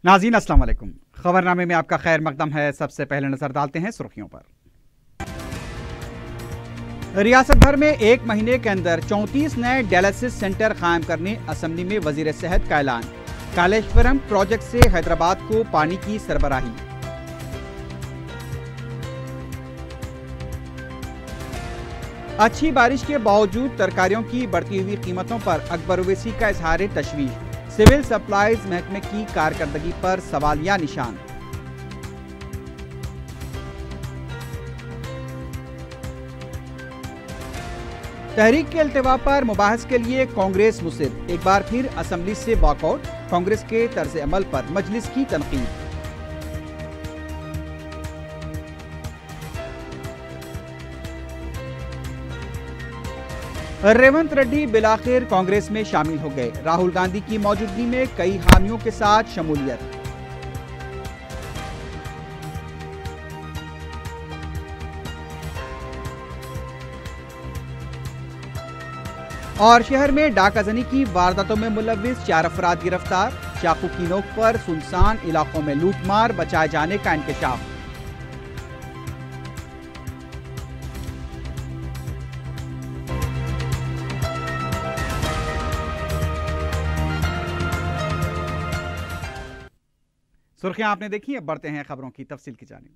नाज़रीन अस्सलाम वालेकुम। खबरनामे में आपका खैर मकदम है। सबसे पहले नजर डालते हैं सुर्खियों पर। रियासत भर में एक महीने के अंदर 34 नए डायलिसिस सेंटर कायम करने असेंबली में वजीर सेहत का ऐलान। कालेश्वरम प्रोजेक्ट से हैदराबाद को पानी की सरबराही। अच्छी बारिश के बावजूद तरकारियों की बढ़ती हुई कीमतों पर अकबर ओवैसी का इजहार तशवीश। सिविल सप्लाईज महकमे की कारकर्दगी पर सवालिया निशान। तहरीक के इल्तिवा पर मुबाहस के लिए कांग्रेस मुसिर। एक बार फिर असेंबली से वॉकआउट। कांग्रेस के तर्ज अमल पर मजलिस की तनकीद। रेवंत रेड्डी बिलाखिर कांग्रेस में शामिल हो गए। राहुल गांधी की मौजूदगी में कई हामियों के साथ शमूलियत। और शहर में डाकाजनी की वारदातों में मुलव्विस 4 अफराद गिरफ्तार। चाकू की नोक पर सुनसान इलाकों में लूटमार बचाए जाने का इंकशाफ। सुर्खियां आपने देखी, अब बढ़ते हैं खबरों की तफसील की जानिब।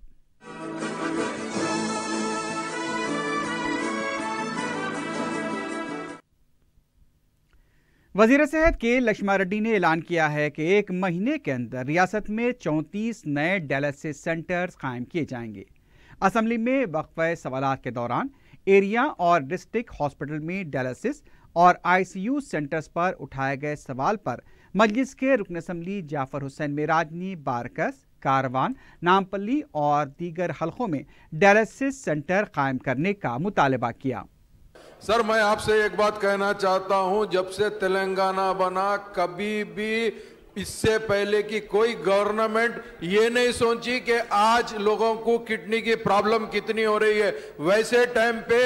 वजीर सेहत के लक्ष्मण रेड्डी ने ऐलान किया है कि एक महीने के अंदर रियासत में 34 नए डायलिसिस सेंटर्स कायम किए जाएंगे। असेंबली में वक्फे सवालात के दौरान एरिया और डिस्ट्रिक्ट हॉस्पिटल में डायलिसिस और आईसीयू सेंटर्स पर उठाए गए सवाल पर मजलिस के रुकन असेंबली जाफर हुसैन मेराज ने बारकस, कारवान, नामपल्ली और दीगर हलकों में डायलिसिस सेंटर कायम करने का मुतालबा किया। सर, मैं आपसे एक बात कहना चाहता हूं, जब से तेलंगाना बना कभी भी इससे पहले की कोई गवर्नमेंट ये नहीं सोची कि आज लोगों को किडनी की प्रॉब्लम कितनी हो रही है। वैसे टाइम पे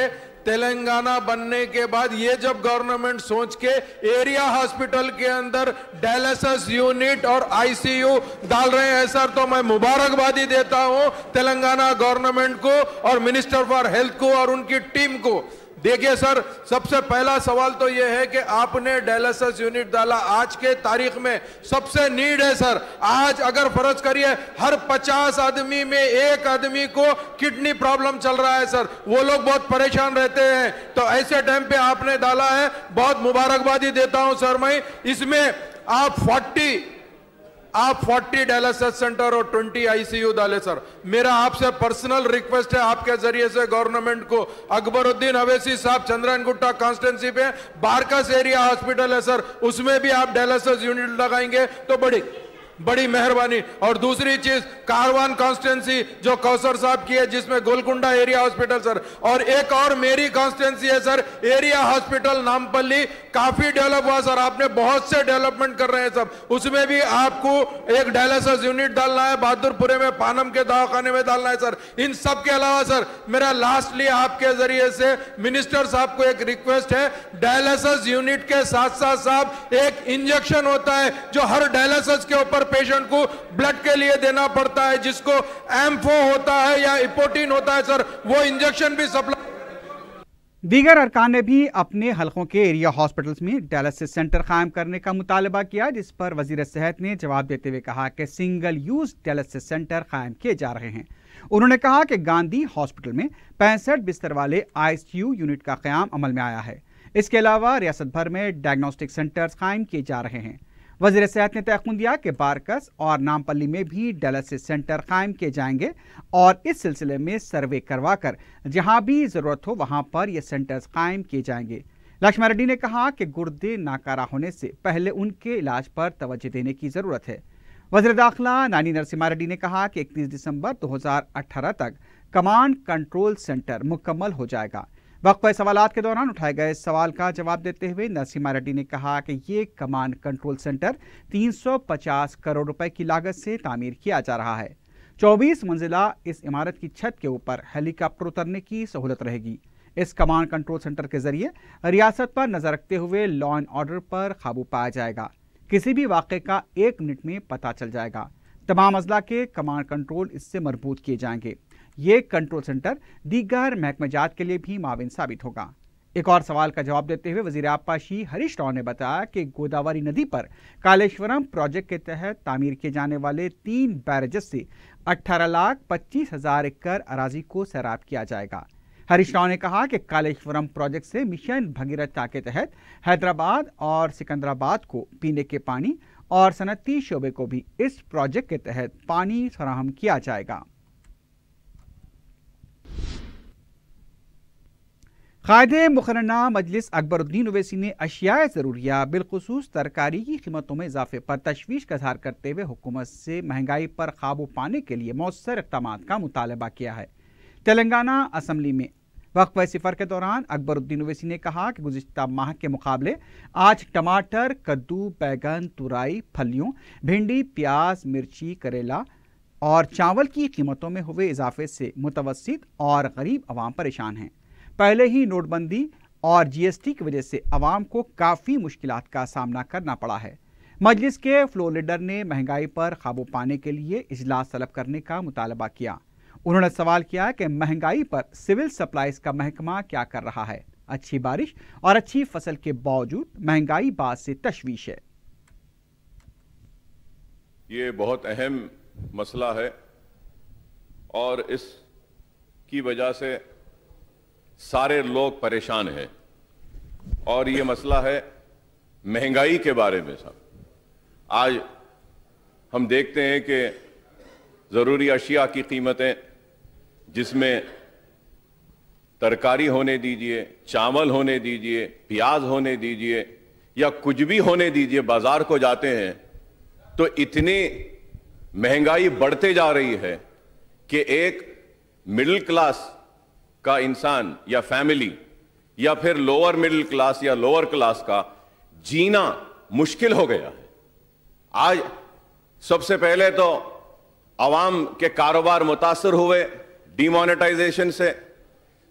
तेलंगाना बनने के बाद ये जब गवर्नमेंट सोच के एरिया हॉस्पिटल के अंदर डायलिसिस यूनिट और आईसीयू डाल रहे हैं सर, तो मैं मुबारकबादी देता हूं तेलंगाना गवर्नमेंट को और मिनिस्टर फॉर हेल्थ को और उनकी टीम को। देखिए सर, सबसे पहला सवाल तो यह है कि आपने डायलिसिस यूनिट डाला। आज के तारीख में सबसे नीड है सर। आज अगर फर्ज करिए हर 50 आदमी में एक आदमी को किडनी प्रॉब्लम चल रहा है सर, वो लोग बहुत परेशान रहते हैं। तो ऐसे टाइम पे आपने डाला है, बहुत मुबारकबादी देता हूं सर मैं। इसमें आप 40 डायलिसिस सेंटर और 20 आईसीयू डाले सर। मेरा आपसे पर्सनल रिक्वेस्ट है आपके जरिए से गवर्नमेंट को, अकबरुद्दीन अवैसी साहब चंद्रनगुट्टा कॉन्स्टिट्यूंसी पे बारकस एरिया हॉस्पिटल है सर, उसमें भी आप डायलिसिस यूनिट लगाएंगे तो बड़ी मेहरबानी। और दूसरी चीज, कारवान कॉन्स्टिट्यूंसी जो कौसर साहब की है, जिसमें गोलकुंडा एरिया हॉस्पिटल सर, और एक और मेरी कॉन्स्टिट्यूंसी है सर एरिया हॉस्पिटल नामपल्ली, काफी डेवलप हुआ सर। आपने बहुत से डेवलपमेंट कर रहे हैं सब, उसमें भी आपको एक डायलिसिस यूनिट डालना है। बहादुरपुरे में पानम के दवाखाने में डालना है सर। इन सब के अलावा सर, मेरा लास्टली आपके जरिए से मिनिस्टर साहब को एक रिक्वेस्ट है, डायलिसिस यूनिट के साथ साथ साहब एक इंजेक्शन होता है जो हर डायलिसिस के ऊपर पेशेंट को ब्लड के लिए देना पड़ता है, जिसको एम्फो होता है या इपोटिन होता है सर, वो इंजेक्शन भी सप्लाई। दीगर अरकान ने भी अपने हलकों के एरिया हॉस्पिटल्स में डायलिसिस सेंटर कायम करने का मुतालबा किया, जिस पर वजीर सेहत ने जवाब देते हुए कहा कि सिंगल यूज डायलिसिस सेंटर कायम किए जा रहे हैं। उन्होंने कहा कि गांधी हॉस्पिटल में 65 बिस्तर वाले आईसीयू यूनिट का क़याम अमल में आया है। इसके अलावा रियासत भर में डायग्नोस्टिक सेंटर्स कायम किए जा रहे हैं। वज़ीर सेहत ने तयक़ुन दिया कि बारकस और नामपल्ली में भी डायलिसिस सेंटर कायम किए जाएंगे और इस सिलसिले में सर्वे करवा कर जहां भी ज़रूरत हो वहां पर ये सेंटर्स कायम किए जाएंगे। लक्ष्मण रेड्डी ने कहा कि गुर्दे नाकारा होने से पहले उनके इलाज पर तवज्जो देने की ज़रूरत है। वज़ीर दाखिला नानी नरसिम्हा रेड्डी ने कहा कि 31 दिसंबर 2018 तक कमांड कंट्रोल सेंटर मुकम्मल हो जाएगा। वक्फे सवालात के दौरान उठाए गए सवाल का जवाब देते हुए नरसिम्हा रेड्डी ने कहा कि ये कमांड कंट्रोल सेंटर 350 करोड़ रुपए की लागत से तामीर किया जा रहा है। 24 मंजिला इस इमारत की छत के ऊपर हेलीकॉप्टर उतरने की सहूलत रहेगी। इस कमांड कंट्रोल सेंटर के जरिए रियासत पर नजर रखते हुए लॉ एंड ऑर्डर पर काबू पाया जाएगा। किसी भी वाक़े का 1 मिनट में पता चल जाएगा। तमाम अजला के कमांड कंट्रोल इससे मजबूत किए जाएंगे। ये कंट्रोल सेंटर दीगर महकमेजात के लिए भी माविन साबित होगा। एक और सवाल का जवाब देते हुए वजीर आबपाशी हरीश राव ने बताया कि गोदावरी नदी पर कालेश्वरम प्रोजेक्ट के तहत तामीर किए जाने वाले 3 बैरेजेस से 18,25,000 एकड़ अराजी को सैराब किया जाएगा। हरीश राव ने कहा कि कालेश्वरम प्रोजेक्ट से मिशन भगीरथ के तहत हैदराबाद और सिकंदराबाद को पीने के पानी और सनती शोबे को भी इस प्रोजेक्ट के तहत पानी फराहम किया जाएगा। कायदे मुकर्रना मजलिस अकबरुद्दीन ओवैसी ने अशियाए ज़रूरिया बिलखुसूस तरकारी की कीमतों में इजाफे पर तशवीश का इज़हार करते हुए हुकूमत से महंगाई पर काबू पाने के लिए मौसर इक़दाम का मुतालबा किया है। तेलंगाना असम्बली में वक्फ़े सिफर के दौरान अकबरुद्दीन ओवैसी ने कहा कि गुज़िश्ता माह के मुकाबले आज टमाटर, कद्दू, बैगन, तुराई, फलियों, भिंडी, प्याज, मिर्ची, करेला और चावल की कीमतों में हुए इजाफे से मुतवस्सित और गरीब अवाम परेशान हैं। पहले ही नोटबंदी और जीएसटी की वजह से अवाम को काफ़ी मुश्किलात का सामना करना पड़ा है। मजलिस के फ्लोर लीडर ने महंगाई पर काबू पाने के लिए इजलास तलब करने का मुतालबा किया। उन्होंने सवाल किया कि महंगाई पर सिविल सप्लाईज का महकमा क्या कर रहा है। अच्छी बारिश और अच्छी फसल के बावजूद महंगाई बात से तशवीश है। ये बहुत अहम मसला है और इसकी वजह से सारे लोग परेशान हैं और ये मसला है महंगाई के बारे में। साहब, आज हम देखते हैं कि ज़रूरी अशिया की कीमतें, जिसमें तरकारी होने दीजिए, चावल होने दीजिए, प्याज होने दीजिए या कुछ भी होने दीजिए, बाजार को जाते हैं तो इतनी महंगाई बढ़ते जा रही है कि एक मिडिल क्लास का इंसान या फैमिली या फिर लोअर मिडिल क्लास या लोअर क्लास का जीना मुश्किल हो गया है। आज सबसे पहले तो आवाम के कारोबार मुतासर हुए डिमोनेटाइजेशन से,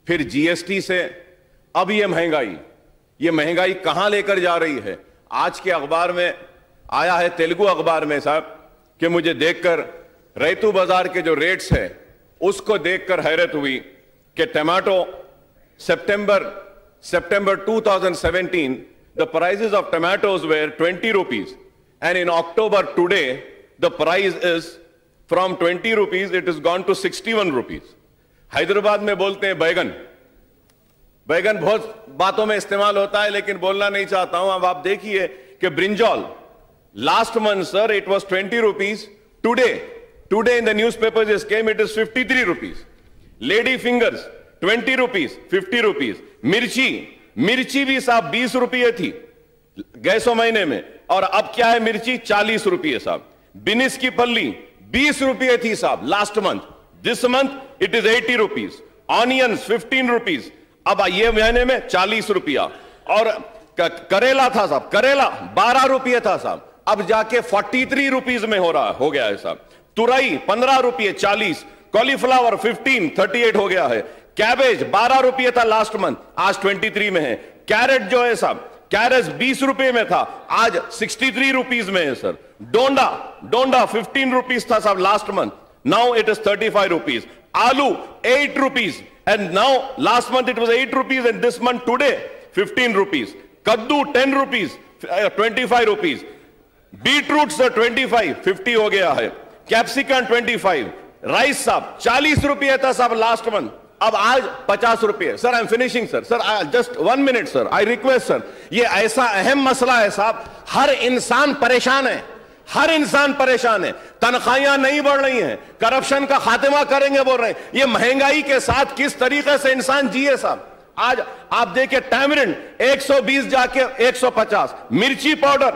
फिर जीएसटी से, अब ये महंगाई कहां लेकर जा रही है। आज के अखबार में आया है, तेलुगु अखबार में साहब, कि मुझे देखकर रैतू बाजार के जो रेट्स है उसको देखकर हैरत हुई कि tomato September 2017 the prices of tomatoes were 20 rupees and in October today the price is from 20 rupees it is gone to 61 rupees. Hyderabad में बोलते हैं बैगन बहुत बातों में इस्तेमाल होता है लेकिन बोलना नहीं चाहता हूं। अब आप देखिए कि brinjal last month sir it was 20 rupees, today in the newspapers it came it is 53 rupees. Lady fingers 20 rupees 50 rupees. मिर्ची भी साहब 20 रुपये थी गैसों महीने में और अब क्या है, मिर्ची 40 रुपये साहब। बिनिस की पल्ली 20 रुपये थी साहब last month, this month it is 80 rupees. Onions 15 rupees, अब ये महीने में 40 रुपया। और करेला था साहब, करेला 12 रुपये था साहब, अब जाके 43 रुपीज में हो गया है साहब। तुरई 15 रुपये 40, कॉलीफ्लावर 15 38 हो गया है। कैबेज 12 रुपये था लास्ट मंथ, आज 23 में है। कैरेट जो है साहब, कैरेट 20 रुपये में था, आज 63 रुपीज में है सर। डोंडा 15 रुपीज था साहब last month, now it is 35 rupees. आलू 8 rupees and now last month it was 8 rupees and this month today 15 rupees. कद्दू 10 रुपीज 25 रुपीज। बीटरूट सर 25 50 हो गया है। कैप्सिकम 25। राइस साहब 40 रुपये था साहब लास्ट मंथ, अब आज 50 रुपये। Sir I am finishing sir just 1 minute sir, I request sir. ये ऐसा अहम मसला है साहब, हर इंसान परेशान है, तनख्वाहियां नहीं बढ़ रही हैं, करप्शन का खात्मा करेंगे बोल रहे हैं। ये महंगाई के साथ किस तरीके से इंसान जिए साहब। आज आप देखिए टैमरिंड 120 जाके 150, मिर्ची पाउडर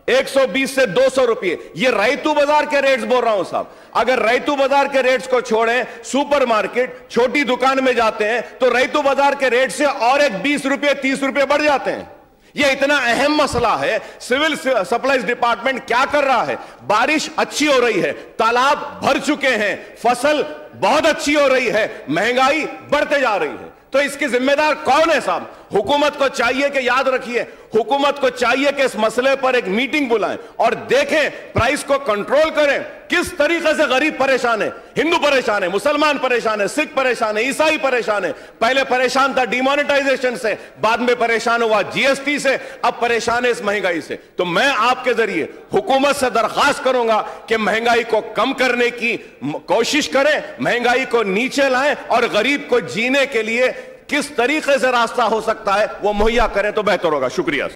120 से 200 रुपये। ये रैतू बाजार के रेट्स बोल रहा हूं साहब। अगर रैतू बाजार के रेट्स को छोड़ें, सुपरमार्केट छोटी दुकान में जाते हैं तो रैतू बाजार के रेट से और एक 20 रुपये 30 रुपये बढ़ जाते हैं। ये इतना अहम मसला है। सिविल सप्लाईज डिपार्टमेंट क्या कर रहा है? बारिश अच्छी हो रही है, तालाब भर चुके हैं, फसल बहुत अच्छी हो रही है, महंगाई बढ़ते जा रही है, तो इसकी जिम्मेदार कौन है साहब? हुकूमत को चाहिए कि, याद रखिए, हुकूमत को चाहिए कि इस मसले पर एक मीटिंग बुलाएं और देखें, प्राइस को कंट्रोल करें। किस तरीके से गरीब परेशान है, हिंदू परेशान है, मुसलमान परेशान है, सिख परेशान है, ईसाई परेशान है। पहले परेशान था डिमोनेटाइजेशन से, बाद में परेशान हुआ जीएसटी से, अब परेशान है इस महंगाई से। तो मैं आपके जरिए हुकूमत से दरखास्त करूंगा कि महंगाई को कम करने की कोशिश करें, महंगाई को नीचे लाएं और गरीब को जीने के लिए किस तरीके से रास्ता हो सकता है वो मुहैया करें तो बेहतर होगा। शुक्रिया।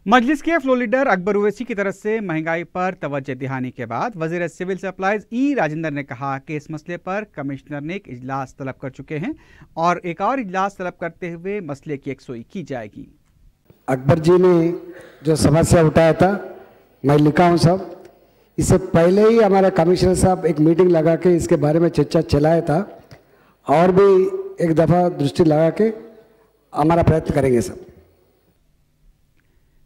मजलिस के फ्लोर लीडर अकबर ओवैसी की तरफ से महंगाई पर तवज्जो दिलाने के बाद वजीर सिविल सप्लाईज ई राजेंद्र ने कहा कि इस मसले पर कमिश्नर ने एक इजलास तलब कर चुके हैं और एक और इजलास तलब करते हुए मसले की यकसुई की जाएगी। अकबर जी ने जो समस्या उठाया था मैं लिखा हूँ सब, इससे पहले ही हमारे कमिश्नर साहब एक मीटिंग लगा के इसके बारे में चर्चा चलाया था और भी एक दफ़ा दृष्टि लगा के हमारा प्रयत्न करेंगे सब।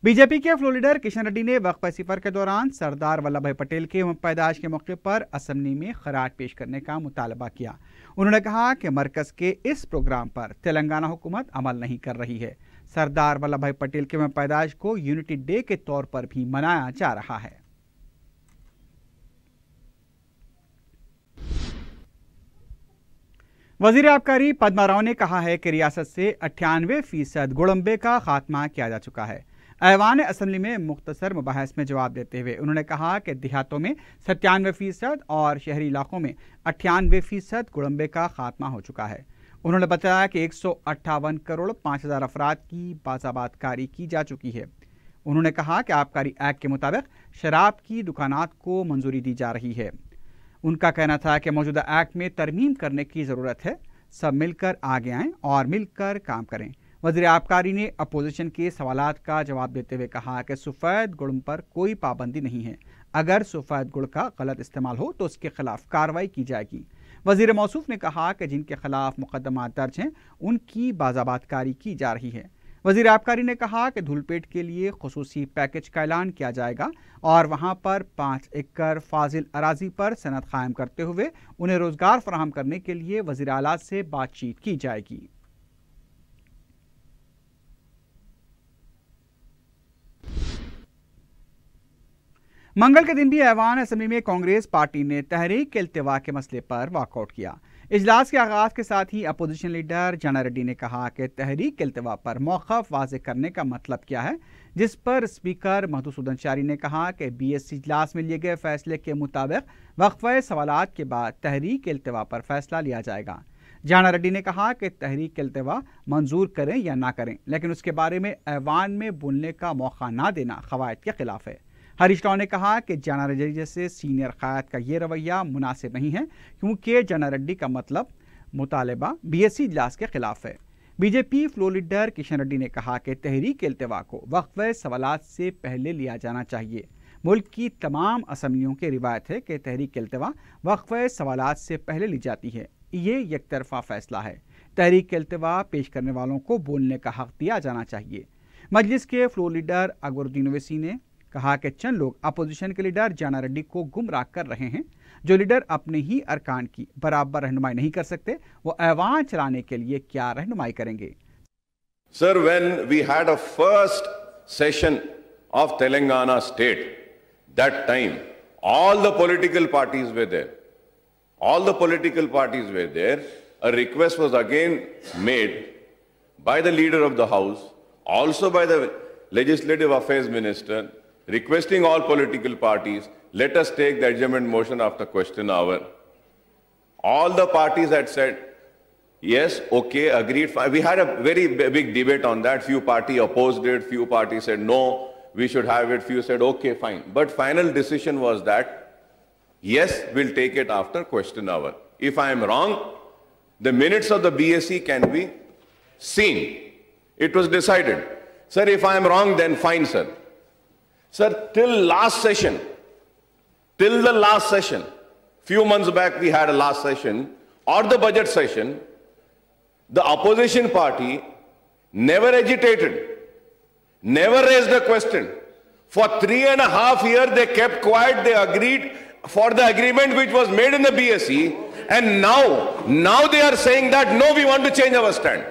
बीजेपी के फ्लोर लीडर किशन रेड्डी ने वक्फ सफर के दौरान सरदार वल्लभ भाई पटेल के पैदाइश के मौके पर असेंबली में खराज पेश करने का मुतालबा किया। उन्होंने कहा कि मरकज के इस प्रोग्राम पर तेलंगाना हुकूमत अमल नहीं कर रही है। सरदार वल्लभ भाई पटेल के पैदाइश को यूनिटी डे के तौर पर भी मनाया जा रहा है। वजीर आबकारी पद्मा राव ने कहा है कि रियासत से 98% गुड़म्बे का खात्मा किया जा चुका है। ऐवान असेंबली में मुख्तसर मुबाहस में जवाब देते हुए उन्होंने कहा कि देहातों में 97% और शहरी इलाकों में 98% गुड़म्बे का खात्मा हो चुका है। उन्होंने बताया कि 158 करोड़ 5,000 अफराद की बाज़ाबातकारी की जा चुकी है। उन्होंने कहा कि आबकारी एक्ट के मुताबिक शराब की दुकानात को मंजूरी दी जा रही है। उनका कहना था कि मौजूदा एक्ट में तरमीम करने की ज़रूरत है, सब मिलकर आगे आएं और मिलकर काम करें। वज़ीर आबकारी ने अपोजिशन के सवालात का जवाब देते हुए कहा कि सफ़ेद गुड़ पर कोई पाबंदी नहीं है, अगर सफ़ेद गुड़ का गलत इस्तेमाल हो तो उसके खिलाफ कार्रवाई की जाएगी। वज़ीर मौसूफ ने कहा कि जिनके खिलाफ मुकदमा दर्ज हैं उनकी बाज़ाबातकारी की जा रही है। वज़ीर आबकारी ने कहा कि धूलपेट के लिए खुसूसी पैकेज का ऐलान किया जाएगा और वहां पर 5 एकड़ फाजिल अराजी पर सनत कायम करते हुए उन्हें रोजगार फराहम करने के लिए वज़ीर आला से बातचीत की जाएगी। मंगल के दिन भी ऐवान असेंबली में कांग्रेस पार्टी ने तहरीक इल्तिवा के मसले पर वॉकआउट किया। इजलास के आगाज के साथ ही अपोजिशन लीडर जाना रेड्डी ने कहा कि तहरीक इल्तिवा पर मौक़िफ़ वाज़ेह करने का मतलब क्या है, जिस पर स्पीकर मधुसूदन चारी ने कहा कि बीएससी इजलास में लिए गए फैसले के मुताबिक वक्फ़े सवालात के बाद तहरीक इल्तिवा पर फैसला लिया जाएगा। जाना रेड्डी ने कहा कि तहरीक इल्तिवा मंजूर करें या ना करें, लेकिन उसके बारे में ऐवान में बोलने का मौका ना देना क़वायद के खिलाफ है। हरीश राव ने कहा कि जाना रेड्डी जैसे सीनियर क़यादत का ये रवैया मुनासिब नहीं है, क्योंकि जाना रेड्डी का मतलब मुतालबा बीएससी इजलास के खिलाफ है। BJP floor leader Kishan Reddy ने कहा कि तहरीक इल्तिवा को वक्फ़े सवालात से पहले लिया जाना चाहिए। मुल्क की तमाम असम्बलियों की रिवायत है कि तहरीक इल्तिवा वक्फ़े सवालात से पहले ली जाती है। ये एक तरफा फैसला है। तहरीक इल्तिवा पेश करने वालों को बोलने का हक दिया जाना चाहिए। मजलिस के फ्लोर लीडर अकबरुद्दीन ओवैसी ने कहा कि चंद लोग अपोजिशन के लीडर जाना रेड्डी को गुमराह कर रहे हैं। जो लीडर अपने ही अरकान की बराबर रहनुमाई नहीं कर सकते, वो ऐवान चलाने के लिए क्या रहनुमाई करेंगे। Sir, when we had a first session of Telangana state, that time all the political parties were there. All the political parties were there. A request was again made by the leader of the house, also by the legislative affairs minister, requesting all political parties, let us take the adjournment motion after question hour. All the parties had said, yes, okay, agreed. We had a very big debate on that. Few parties opposed it, few parties said no, we should have it, few said okay, fine. But final decision was that, yes, we'll take it after question hour. If I am wrong, the minutes of the BSc can be seen. It was decided. Sir, if I am wrong, then fine, sir. Sir, till the last session, few months back we had a last session, or the budget session, the opposition party never agitated, never raised a question. For 3.5 years they kept quiet, they agreed for the agreement which was made in the BSc, And now they are saying that no, we want to change our stand.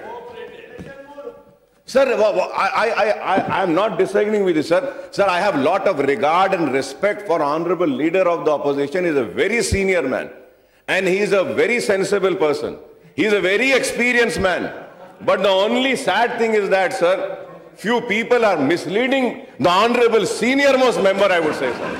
Sir, I am not disagreeing with you, sir. Sir, I have a lot of regard and respect for honorable leader of the opposition. He is a very senior man. And he is a very sensible person. He is a very experienced man. But the only sad thing is that, sir, few people are misleading the honorable senior most member, I would say, sir.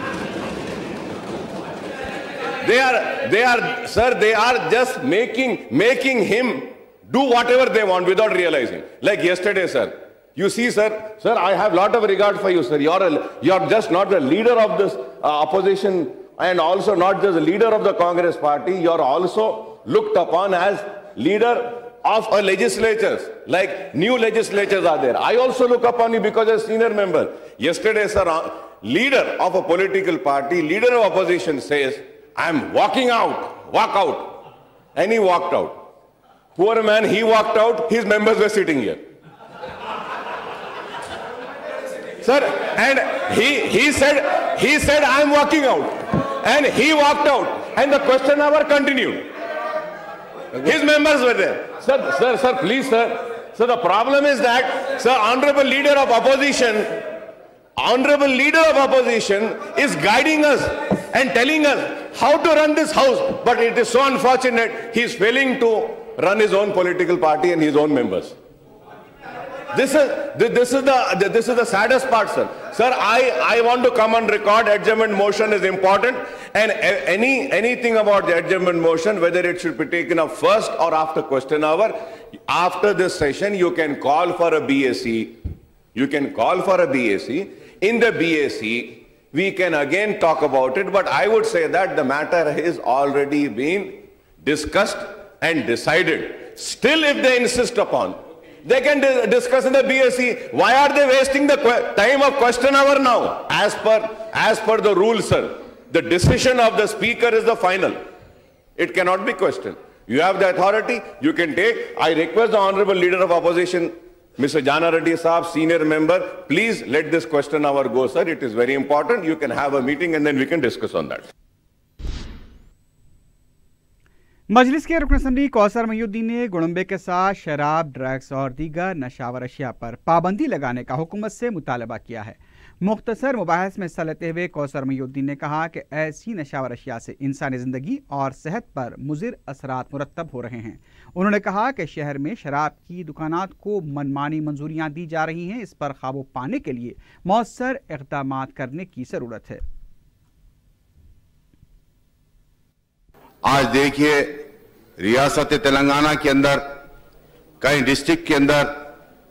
They are just making him do whatever they want without realizing. Like yesterday, sir. You see, sir, I have a lot of regard for you, sir. You're just not the leader of this opposition and also not just the leader of the Congress party. You're also looked upon as leader of a legislatures, like new legislatures are there. I also look upon you because as senior member. Yesterday, sir, leader of a political party, leader of opposition says, I'm walking out, walk out. And he walked out. Poor man, he walked out, his members were sitting here. Sir, and he said, I'm walking out. And he walked out. And the question hour continued. His members were there. Sir, please, sir. So the problem is that, sir, honorable leader of opposition is guiding us and telling us how to run this house. But it is so unfortunate, he is failing to run his own political party and his own members. This is the saddest part, sir. Sir, I want to come on record. Adjournment motion is important, and anything about the adjournment motion, whether it should be taken up first or after question hour, after this session, you can call for a BAC. You can call for a BAC. In the BAC, we can again talk about it, but I would say that the matter has already been discussed and decided. Still, if they insist upon, they can discuss in the BAC. Why are they wasting the time of question hour now? As per the rules, sir, the decision of the speaker is the final. It cannot be questioned. You have the authority, you can take. I request the honorable leader of opposition, Mr. Jana Reddy Saab, senior member, please let this question hour go, sir. It is very important. You can have a meeting and then we can discuss on that. मजलिस के रुकन assembly Kausar मयूद्दीन ने गुड़म्बे के साथ शराब, drugs और दीगर नशावर अशिया पर पाबंदी लगाने का हुकूमत से मुतालबा किया है। मुख्तसर मुबाहस में हिस्सा लेते हुए कौसर मयूद्दीन ने कहा कि ऐसी नशावर अशिया से इंसानी ज़िंदगी और सेहत पर मुज़िर असरात मुरतब हो रहे हैं। उन्होंने कहा कि शहर में शराब की दुकानात को मनमानी मंजूरियाँ दी जा रही हैं। इस पर काबू पाने के लिए मौसर इक़दामात करने की ज़रूरत है। आज देखिए, रियासत तेलंगाना के अंदर कई डिस्ट्रिक्ट के अंदर,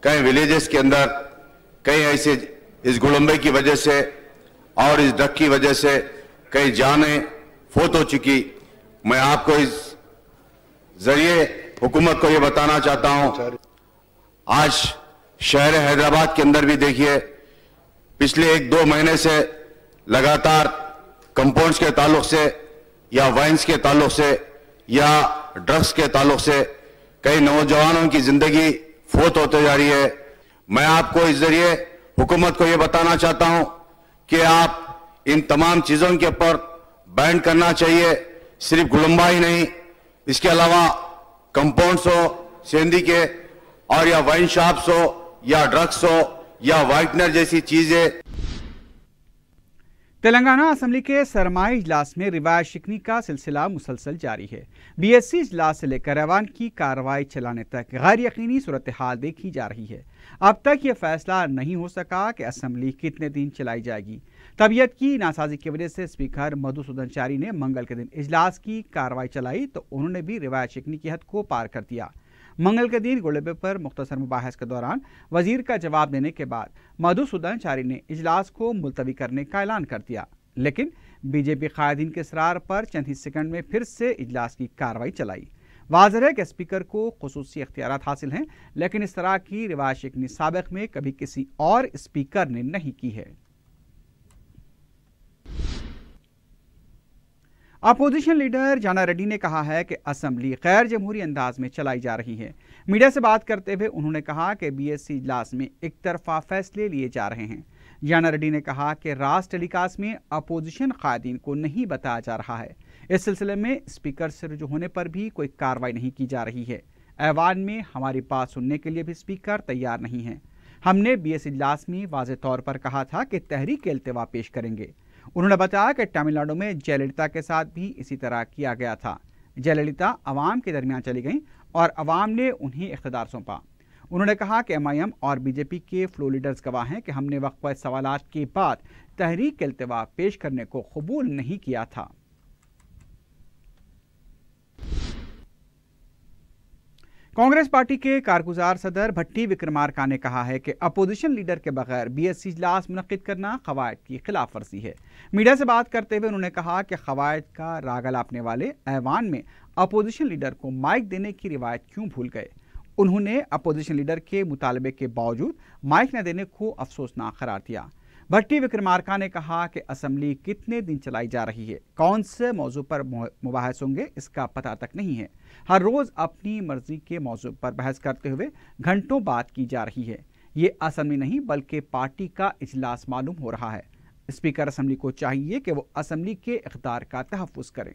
कई विलेजेस के अंदर, कई ऐसे इस गुड़म्बे की वजह से और इस ड्रग की वजह से कई जानें फौत हो चुकी। मैं आपको इस जरिए हुकूमत को ये बताना चाहता हूं, आज शहर हैदराबाद के अंदर भी देखिए, पिछले 1-2 महीने से लगातार कंपाउंड्स के ताल्लुक से या वाइन्स के ताल्लुक से या ड्रग्स के ताल्लुक से कई नौजवानों की जिंदगी फौत होते जा रही है। मैं आपको इस जरिए हुकूमत को यह बताना चाहता हूं कि आप इन तमाम चीजों के ऊपर बैन करना चाहिए। सिर्फ गुड़म्बा ही नहीं, इसके अलावा कंपाउंड्स हो सेंधी के और या वाइन शॉप्स हो या ड्रग्स हो या वाइटनर जैसी चीजें। तेलंगाना असम्बली के सरमाई इजलास में रिवायत शिकनी का सिलसिला मुसलसल जारी है। BSc इजलास से लेकर ऐवान की कार्रवाई चलाने तक गैर यकीनी सूरत हाल देखी जा रही है। अब तक यह फैसला नहीं हो सका कि असम्बली कितने दिन चलाई जाएगी। तबीयत की नासाजी की वजह से स्पीकर मधुसूदन चारी ने मंगल के दिन इजलास की कार्रवाई चलाई तो उन्होंने भी रिवायत शिकनी की हद को पार कर दिया। मंगल के दिन गुड़म्बे पर मुख्तसर मुबाहस के दौरान वजीर का जवाब देने के बाद मधुसूदन चारी ने इजलास को मुलतवी करने का ऐलान कर दिया, लेकिन बीजेपी कायदीन के इसरार पर चंद ही सेकंड में फिर से इजलास की कार्रवाई चलाई। वाज़ेह है कि स्पीकर को खुसूसी इख्तियारात हासिल हैं, लेकिन इस तरह की रिवायत शिकनी साबिक़ में कभी किसी और स्पीकर ने नहीं की है। अपोजिशन लीडर जाना रेड्डी ने कहा है कि असम्बली गैर जमहूरी अंदाज में चलाई जा रही है। मीडिया से बात करते हुए उन्होंने कहा कि BSc इजलास में एक तरफा फैसले लिए जा रहे हैं। याना रेड्डी ने कहा कि राष्ट्र टेलीकास्ट में अपोजिशन कायदीन को नहीं बताया जा रहा है। इस सिलसिले में स्पीकर से रुजू होने पर भी कोई कार्रवाई नहीं की जा रही है। ऐवान में हमारी बात सुनने के लिए भी स्पीकर तैयार नहीं है। हमने बीएस इजलास में वाज़ेह तौर पर कहा था कि तहरीक इल्तिवा पेश करेंगे। उन्होंने बताया कि तमिलनाडु में जयललिता के साथ भी इसी तरह किया गया था। जयललिता अवाम के दरमियान चली गईं और अवाम ने उन्हें इख्तियार सौंपा। उन्होंने कहा कि एमआईएम और बीजेपी के फ्लो लीडर्स गवाह हैं कि हमने वक्फा सवालात के बाद तहरीक इल्तिवा पेश करने को कबूल नहीं किया था। कांग्रेस पार्टी के कारगुजार सदर भट्टी विक्रमार्का ने कहा है कि अपोजिशन लीडर के बगैर बीएससी इजलास मुनक्किद करना कवायद की खिलाफ वर्जी है। मीडिया से बात करते हुए उन्होंने कहा कि कवायद का राग अलापने वाले ऐवान में अपोजिशन लीडर को माइक देने की रिवायत क्यों भूल गए। उन्होंने अपोजिशन लीडर के मुतालबे के बावजूद माइक न देने को अफसोसनाक करार दिया। भट्टी विक्रमार्का ने कहा कि असम्बली कितने दिन चलाई जा रही है, कौन से मौजू पर मुबाहस होंगे इसका पता तक नहीं है। हर रोज अपनी मर्जी के मौजू पर बहस करते हुए घंटों बात की जा रही है। ये असम्बली नहीं बल्कि पार्टी का इजलास मालूम हो रहा है। स्पीकर असम्बली को चाहिए कि वो असम्बली के इख्तियार का तहफ़्फ़ुज़ करें।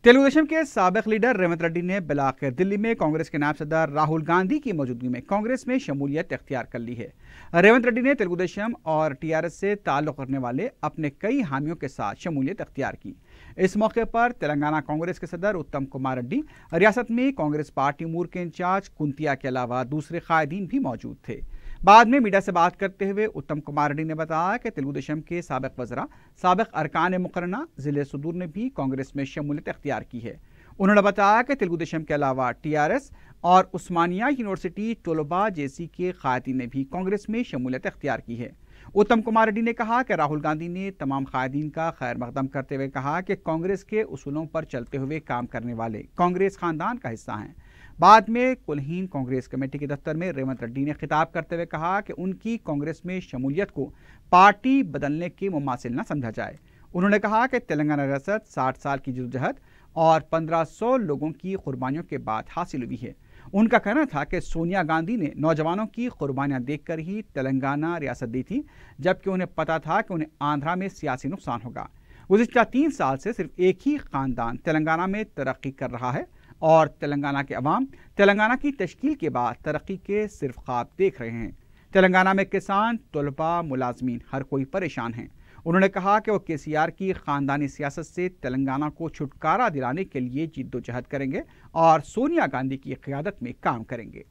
तेलुगुदेशम के साबिक लीडर रेवंत रेड्डी ने बिलाखिर दिल्ली में कांग्रेस के नायब सदर राहुल गांधी की मौजूदगी में कांग्रेस में शमूलियत इख्तियार कर ली है। रेवंत रेड्डी ने तेलुगुदेशम और टीआरएस से ताल्लुक़ रखने वाले अपने कई हामियों के साथ शमूलियत इख्तियार की। इस मौके पर तेलंगाना कांग्रेस के सदर उत्तम कुमार रेड्डी, रियासत में कांग्रेस पार्टी मूर के इंचार्ज कुंतिया के अलावा दूसरे कायदीन भी मौजूद थे। बाद में मीडिया से बात करते हुए उत्तम कुमार रेड्डी ने बताया कि तेलुगुदेशम के साबिक वज़रा, साबिक अरकान मुकर्रना ज़िले सुदूर ने भी कांग्रेस में शमूलियत इख्तियार की है। उन्होंने बताया कि तेलुगुदेशम के अलावा टीआरएस और उस्मानिया यूनिवर्सिटी तलबा जैसी के कायदीन ने भी कांग्रेस में शमूलियत इख्तियार की है। उत्तम कुमार रेड्डी ने कहा कि राहुल गांधी ने तमाम कायदीन का खैर मकदम करते हुए कहा कि कांग्रेस के उसूलों पर चलते हुए काम करने वाले कांग्रेस खानदान का हिस्सा हैं। बाद में कुलहीन कांग्रेस कमेटी के दफ्तर में रेवंत रेड्डी ने खिताब करते हुए कहा कि उनकी कांग्रेस में शमूलियत को पार्टी बदलने के मुमासिल न समझा जाए। उन्होंने कहा कि तेलंगाना रियासत 60 साल की जद्दोजहद और 1500 लोगों की कुर्बानियों के बाद हासिल हुई है। उनका कहना था कि सोनिया गांधी ने नौजवानों की कुर्बानियां देखकर ही तेलंगाना रियासत दी थी, जबकि उन्हें पता था कि उन्हें आंध्रा में सियासी नुकसान होगा। गुज़िश्ता 3 साल से सिर्फ एक ही खानदान तेलंगाना में तरक्की कर रहा है और तेलंगाना के अवाम तेलंगाना की तश्कील के बाद तरक्की के सिर्फ ख्वाब देख रहे हैं। तेलंगाना में किसान, तलबा, मुलाजमीन हर कोई परेशान हैं। उन्होंने कहा कि वो केसीआर की खानदानी सियासत से तेलंगाना को छुटकारा दिलाने के लिए जिद्दोजहद करेंगे और सोनिया गांधी की क़ियादत में काम करेंगे।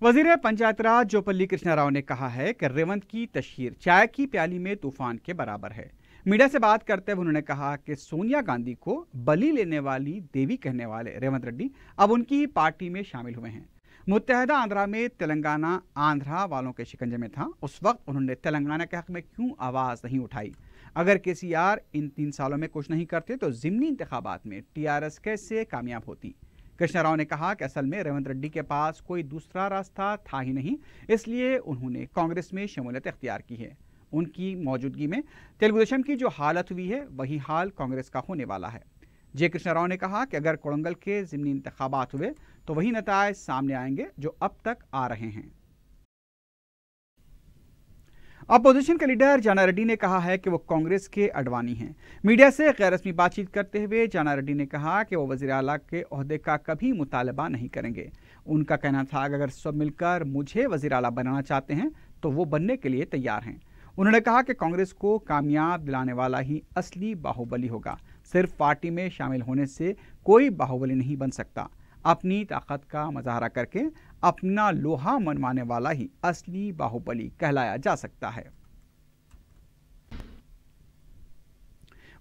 वजीर पंचायत राज जोपल्ली कृष्णा राव ने कहा है कि रेवंत की तशहीर चाय की प्याली में तूफान के बराबर है। मीडिया से बात करते हुए उन्होंने कहा कि सोनिया गांधी को बलि लेने वाली देवी कहने वाले रेवंत रेड्डी अब उनकी पार्टी में शामिल हुए हैं। मुत्तहदा आंध्रा में तेलंगाना आंध्रा वालों के शिकंजे में था। उस वक्त उन्होंने तेलंगाना के हक में क्यों आवाज़ नहीं उठाई। अगर केसीआर इन 3 सालों में कुछ नहीं करते तो ज़िमनी इंतखाबात में टीआरएस कैसे कामयाब होती। कृष्णा राव ने कहा कि असल में रेवंत रेड्डी के पास कोई दूसरा रास्ता था ही नहीं, इसलिए उन्होंने कांग्रेस में शमूलियत इख्तियार की है। उनकी मौजूदगी में तेलुगुदेशम की जो हालत हुई है वही हाल कांग्रेस का होने वाला है। जे कृष्णा राव ने कहा कि अगर कोड़ंगल के ज़िमनी इंतखाबात हुए तो वही नतायज सामने आएंगे जो अब तक आ रहे हैं। अपोजिशन के लीडर जाना रेड्डी ने कहा है कि वो कांग्रेस के अडवाणी हैं। मीडिया से गैर रस्मी बातचीत करते हुए जाना रेड्डी ने कहा कि वो वज़ीर आला के ओहदे का कभी मुतालबा नहीं करेंगे। उनका कहना था कि अगर सब मिलकर मुझे वज़ीर आला बनाना चाहते हैं तो वो बनने के लिए तैयार हैं। उन्होंने कहा कि कांग्रेस को कामयाब दिलाने वाला ही असली बाहुबली होगा। सिर्फ पार्टी में शामिल होने से कोई बाहुबली नहीं बन सकता। अपनी ताकत का मुजाहरा करके अपना लोहा मनवाने वाला ही असली बाहुबली कहलाया जा सकता है।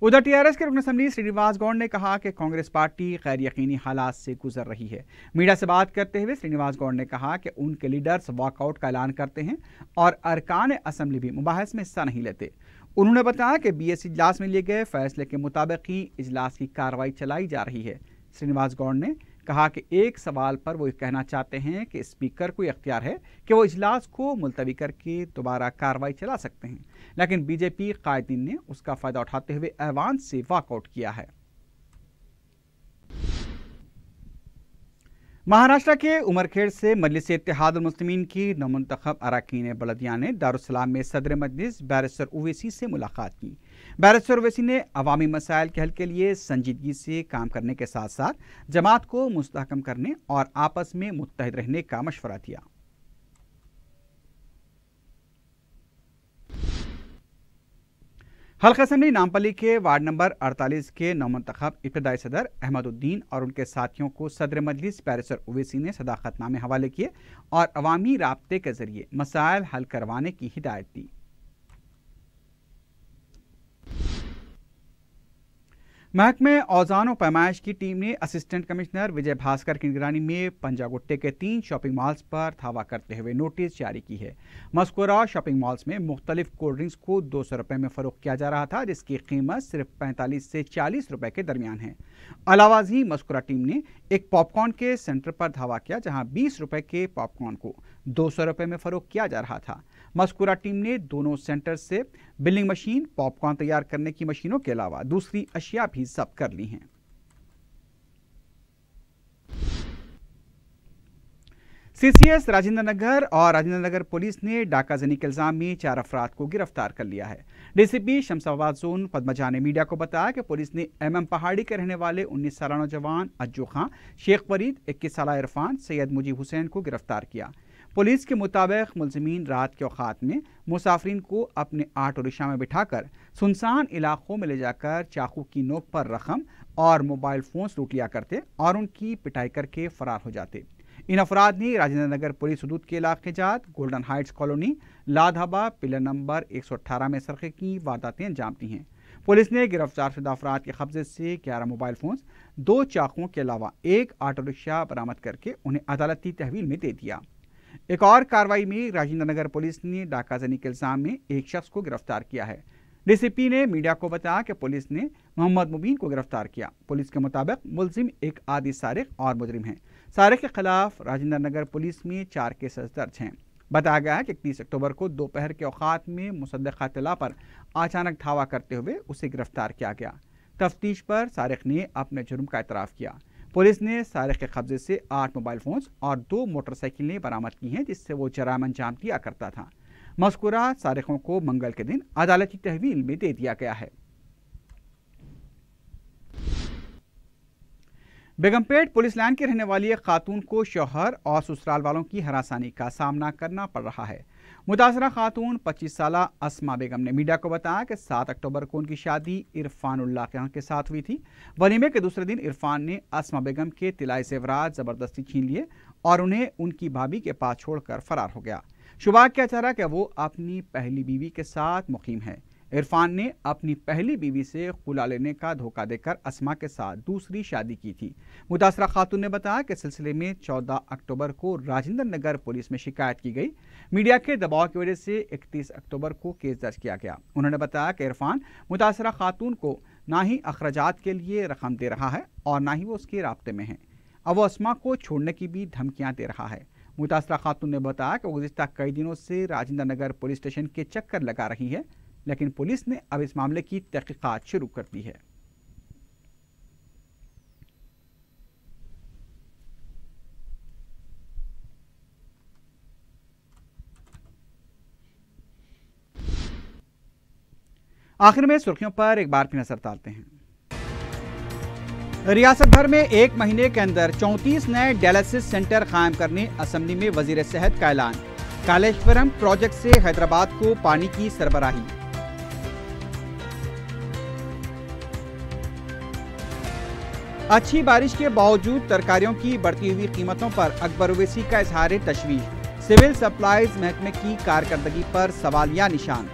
उधर टीआरएस के रुकन असेंबली श्रीनिवास गौड़ ने कहा कि कांग्रेस पार्टी गैर यकीनी हालात से गुजर रही है। मीडिया से बात करते हुए श्रीनिवास गौड़ ने कहा कि उनके लीडर्स वॉकआउट का ऐलान करते हैं और अरकान असेंबली भी मुबाहस में हिस्सा नहीं लेते। उन्होंने बताया कि बीएस इजलास में लिए गए फैसले के मुताबिक ही इजलास की कार्रवाई चलाई जा रही है। श्रीनिवास गौड़ ने कहा कि एक सवाल पर वो कहना चाहते हैं कि स्पीकर को इख्तियार है कि वो इजलास को मुलतवी करके दोबारा कार्रवाई चला सकते हैं, लेकिन बीजेपी कायदीन ने उसका फायदा उठाते हुए ऐवान से वॉकआउट किया है। महाराष्ट्र के उमरखेड़ से मजलिस इत्तेहादुल मुस्लिमीन की नौमुंतखब अरकान बलदिया ने दारुस्सलाम में सदर मजलिस बैरिस्टर ओवैसी से मुलाकात की। बैरिस्टर ओवैसी ने अवामी मसाइल के हल के लिए संजीदगी से काम करने के साथ साथ जमात को मुस्तहकम करने और आपस में मुत्तहिद रहने का मशवरा दिया। हल्का असेंबली नामपल्ली के वार्ड नंबर 48 के नौमुंतखब इब्तदाई सदर अहमदुद्दीन और उनके साथियों को सदर मजलिस बैरिस्टर ओवैसी ने सदाकतनामे हवाले किए और अवामी राब्ते के जरिए मसाइल हल करवाने की हिदायत दी। महकमे औज़ान व पैमाइश की टीम ने असिस्टेंट कमिश्नर विजय भास्कर की निगरानी में पंजागुट्टे के 3 शॉपिंग मॉल्स पर धावा करते हुए नोटिस जारी की है। मज़कूरा शॉपिंग मॉल्स में मुख्तलिफ कोल्ड ड्रिंक्स को 200 रुपये में फ़रोख्त किया जा रहा था, जिसकी कीमत सिर्फ 45 से 40 रुपये के दरमियान है। अलावाजी मज़कूरा टीम ने एक पॉपकॉर्न के सेंटर पर धावा किया, जहां 20 रुपये के पॉपकॉर्न को 200 रुपये में फ़रोख्त किया जा रहा था। मज़कूरा टीम ने दोनों सेंटर से बिलिंग मशीन, पॉपकॉर्न तैयार करने की मशीनों के अलावा दूसरी अशिया भी जब्त कर ली हैं। सीसीएस राजेंद्र नगर और राजेंद्र नगर पुलिस ने डाकाजनी के इल्जाम में 4 अफराद को गिरफ्तार कर लिया है। डीसीपी शमशाबाद जोन पद्मजा ने मीडिया को बताया कि पुलिस ने एमएम पहाड़ी के रहने वाले 19 साल नौजवान अज्जू खां, शेख फरीद, 21 साल इरफान, सैयद मुजीब हुसैन को गिरफ्तार किया। पुलिस के मुताबिक मुलजिमीन रात के औकात में मुसाफिरीन को अपने ऑटो रिक्शा में बिठाकर सुनसान इलाकों में ले जाकर चाकू की नोक पर रकम और मोबाइल फोन्स लूट लिया करते और उनकी पिटाई करके फरार हो जाते। इन अफराद ने राजेंद्र नगर पुलिस हदूद के इलाके जात Golden Heights colony, Ladhaba, pillar number 118 में सरखे की वारदातें अंजाम दी हैं। पुलिस ने गिरफ्तार शुदा अफराद के कब्जे से 11 मोबाइल फोन्स, 2 चाकुओं के अलावा 1 ऑटो रिक्शा बरामद करके उन्हें अदालती तहवील में दे दिया। एक और कार्रवाई में राजेंद्र नगर पुलिस ने डाकाजनी के इल्जाम में एक शख्स को गिरफ्तार किया है। डीसीपी ने मीडिया को बताया कि पुलिस ने मोहम्मद मुबीन को गिरफ्तार किया। पुलिस के मुताबिक मुलजिम एक आदि सारिक और मुजरिम है। सारिक के खिलाफ राजेंद्र नगर पुलिस में 4 केसेस दर्ज हैं। बताया गया है कि 31 अक्टूबर को दोपहर के औकात में मुसद्दक़ इत्तला पर अचानक धावा करते हुए उसे गिरफ्तार किया गया। तफ्तीश पर सारिक ने अपने जुर्म का इतराफ़ किया। पुलिस ने सारिक के कब्जे से 8 मोबाइल फोन्स और 2 मोटरसाइकिलें बरामद की हैं, जिससे वो जराइम अंजाम दिया करता था। मज़कूरा सारिकों को मंगल के दिन अदालती तहवील में दे दिया गया है। बेगमपेट पुलिस लाइन के रहने वाली एक खातून को शौहर और ससुराल वालों की हरासानी का सामना करना पड़ रहा है। मुतासरा खातून 25 साला अस्मा बेगम ने मीडिया को बताया कि 7 अक्टूबर को उनकी शादी इरफानुल्लाह खान के साथ हुई थी। वलीमे के दूसरे दिन इरफान ने अस्मा बेगम के तिलाई ज़ेवरात ज़बरदस्ती छीन लिए और उन्हें उनकी भाभी के पास छोड़कर फरार हो गया। शुबा किया जा रहा कि वो अपनी पहली बीवी के साथ मुकीम है। इरफान ने अपनी पहली बीवी से खुला लेने का धोखा देकर अस्मा के साथ दूसरी शादी की थी। मुतासरा खातून ने बताया कि सिलसिले में 14 अक्टूबर को राजेंद्र नगर पुलिस में शिकायत की गई। मीडिया के दबाव की वजह से 31 अक्टूबर को केस दर्ज किया गया। उन्होंने बताया कि इरफान मुतासरा खातून को ना ही अखराजात के लिए रकम दे रहा है और ना ही वो उसके राब्ते में है। अब वो अस्मा को छोड़ने की भी धमकियां दे रहा है। मुतासरा खातून ने बताया कि गुज़िश्ता कई दिनों से राजेंद्र नगर पुलिस स्टेशन के चक्कर लगा रही है, लेकिन पुलिस ने अब इस मामले की तहकीकात शुरू कर दी है। आखिर में सुर्खियों पर एक बार फिर नजर डालते हैं। रियासत भर में 1 महीने के अंदर 34 नए डायलिसिस सेंटर कायम करने असेंबली में वजीर सेहत का ऐलान। कालेश्वरम प्रोजेक्ट से हैदराबाद को पानी की सरबराही। अच्छी बारिश के बावजूद तरकारियों की बढ़ती हुई कीमतों पर अकबर ओवैसी का इजहार तशवीश। सिविल सप्लाईज महकमे की कारकर्दगी पर सवालिया निशान।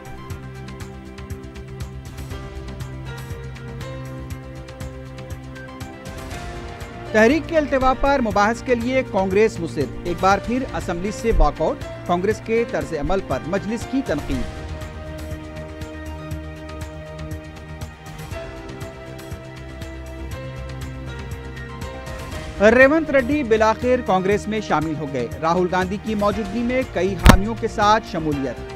तहरीक के अल्तवा पर मुबाहस के लिए कांग्रेस मुसिर। एक बार फिर असेंबली से वॉकआउट। कांग्रेस के तर्ज अमल पर मजलिस की तनकीद। रेवंत रेड्डी बिलाखिर कांग्रेस में शामिल हो गए। राहुल गांधी की मौजूदगी में कई हामियों के साथ शमूलियत।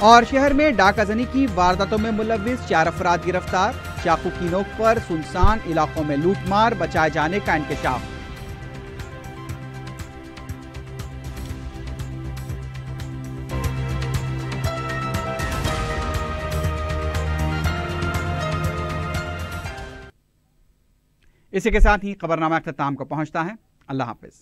और शहर में डाकाजनी की वारदातों में मुलव्विस 4 अफराद गिरफ्तार। चाकू की नोक पर सुनसान इलाकों में लूटमार, बचाए जाने का इंकशाफ। इसी के साथ ही खबरनामा अख्ताम को पहुंचता है। अल्लाह हाफिज।